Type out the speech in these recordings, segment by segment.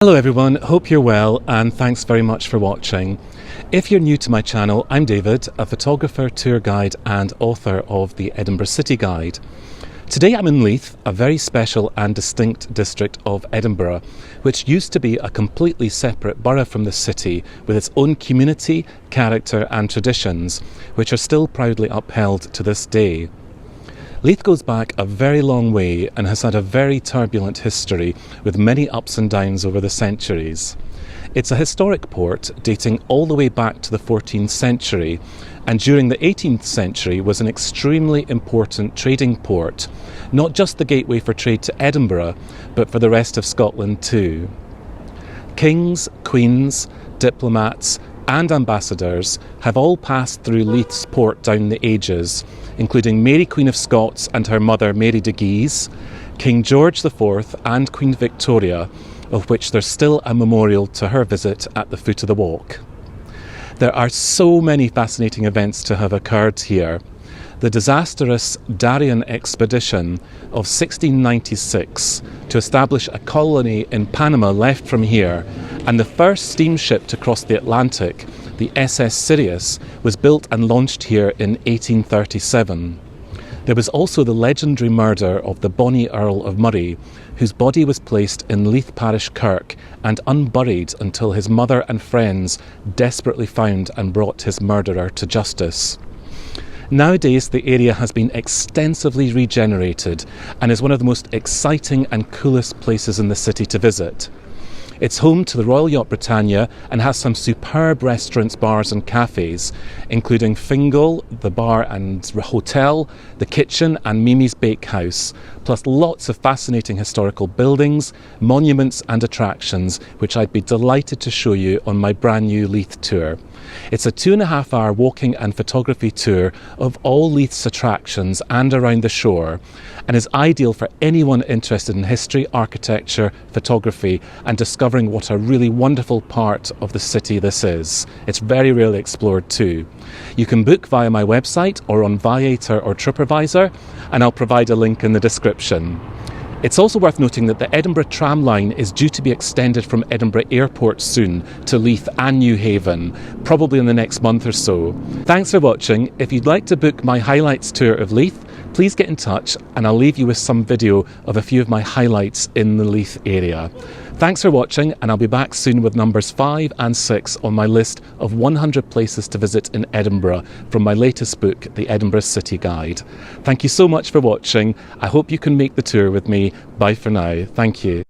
Hello everyone, hope you're well and thanks very much for watching. If you're new to my channel, I'm David, a photographer, tour guide and author of the Edinburgh City Guide. Today I'm in Leith, a very special and distinct district of Edinburgh, which used to be a completely separate borough from the city with its own community, character and traditions, which are still proudly upheld to this day. Leith goes back a very long way and has had a very turbulent history with many ups and downs over the centuries. It's a historic port dating all the way back to the 14th century, and during the 18th century was an extremely important trading port, not just the gateway for trade to Edinburgh, but for the rest of Scotland too. Kings, queens, diplomats and ambassadors have all passed through Leith's port down the ages, including Mary Queen of Scots and her mother Mary de Guise, King George IV and Queen Victoria, of which there's still a memorial to her visit at the foot of the walk. There are so many fascinating events to have occurred here. The disastrous Darien expedition of 1696 to establish a colony in Panama left from here, and the first steamship to cross the Atlantic, the SS Sirius, was built and launched here in 1837. There was also the legendary murder of the Bonnie Earl of Murray, whose body was placed in Leith Parish Kirk and unburied until his mother and friends desperately found and brought his murderer to justice. Nowadays, the area has been extensively regenerated and is one of the most exciting and coolest places in the city to visit. It's home to the Royal Yacht Britannia and has some superb restaurants, bars and cafes, including Fingal, the bar and hotel, the kitchen and Mimi's Bakehouse, plus lots of fascinating historical buildings, monuments and attractions, which I'd be delighted to show you on my brand new Leith tour. It's a 2.5-hour walking and photography tour of all Leith's attractions and around the shore, and is ideal for anyone interested in history, architecture, photography and discovering what a really wonderful part of the city this is. It's very rarely explored too. You can book via my website or on Viator or TripAdvisor, and I'll provide a link in the description. It's also worth noting that the Edinburgh tram line is due to be extended from Edinburgh Airport soon to Leith and New Haven, probably in the next month or so. Thanks for watching. If you'd like to book my highlights tour of Leith, please get in touch and I'll leave you with some video of a few of my highlights in the Leith area. Thanks for watching, and I'll be back soon with numbers 5 and 6 on my list of 100 places to visit in Edinburgh from my latest book, The Edinburgh City Guide. Thank you so much for watching. I hope you can make the tour with me. Bye for now. Thank you.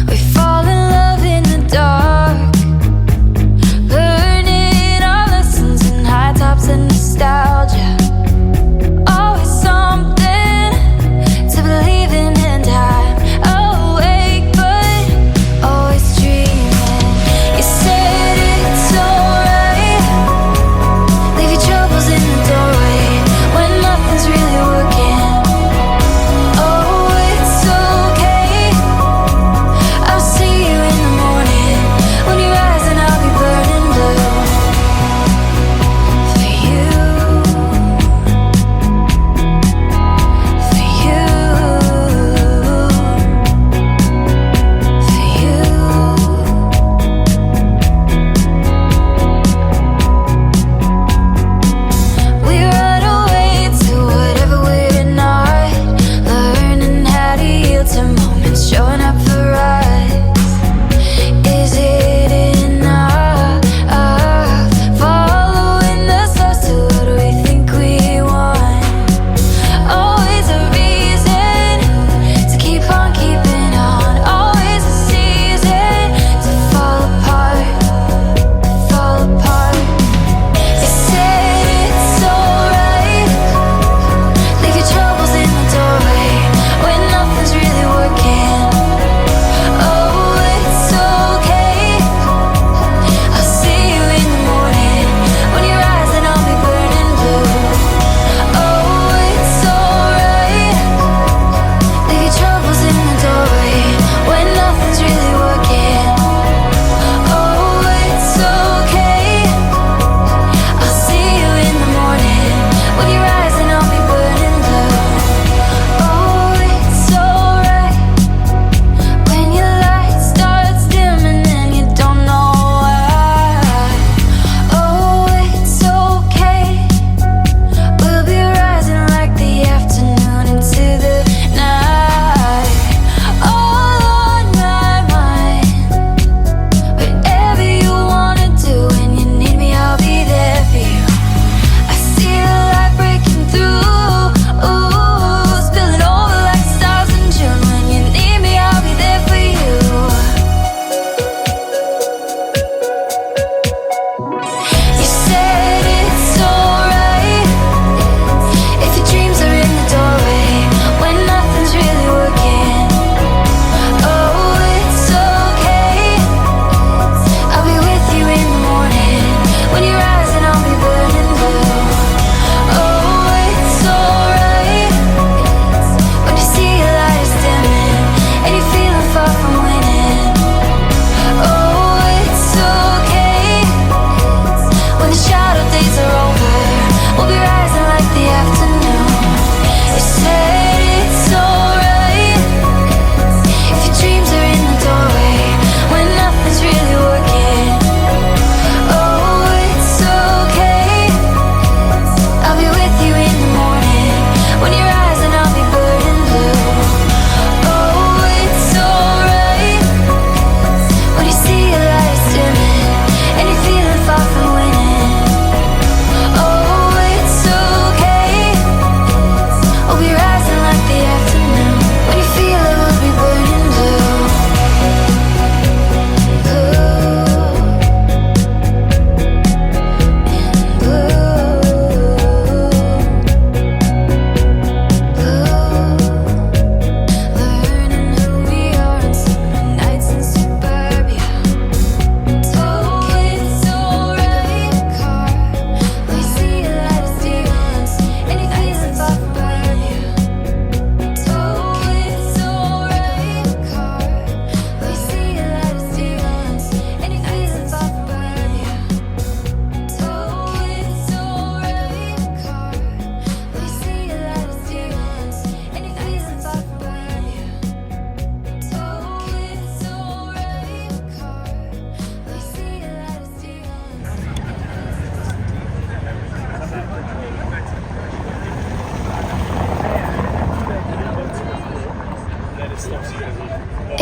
We fall in love in the dark.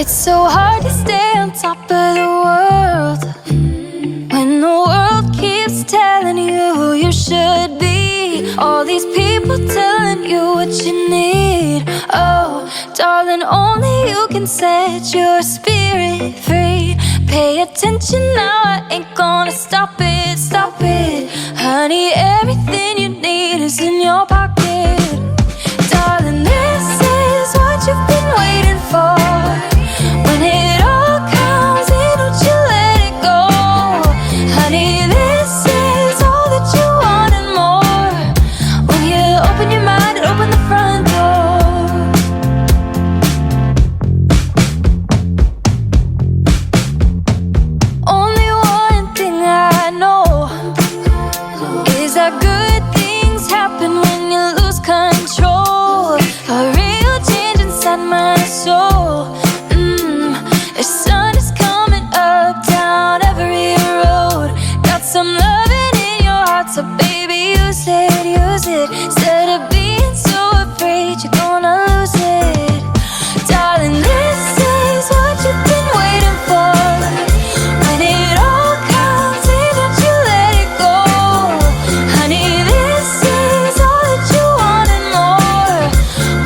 It's so hard to stay on top of the world when the world keeps telling you who you should be. All these people telling you what you need. Oh, darling, only you can set your spirit free. Pay attention now, I ain't gonna stop it, stop it. Honey, everything you need is in your pocket. Darling, this is what you've been waiting for. When it all comes in, don't you let it go. Honey, this is all that you want and more. When you open your mind and open the front door. Only one thing I know is that good things happen when you lose control. A real change inside my soul. The sun is coming up, down every road. Got some loving in your heart, so baby, use it, use it. Instead of being so afraid you're gonna lose it. Darling, this is what you've been waiting for. When it all comes in, don't you let it go. Honey, this is all that you want and more.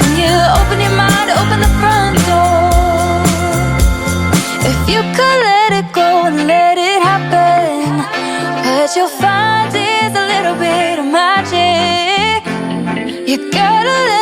When you open your mind, open the front door. If you could let it go and let it happen, what you'll find is a little bit of magic. You gotta let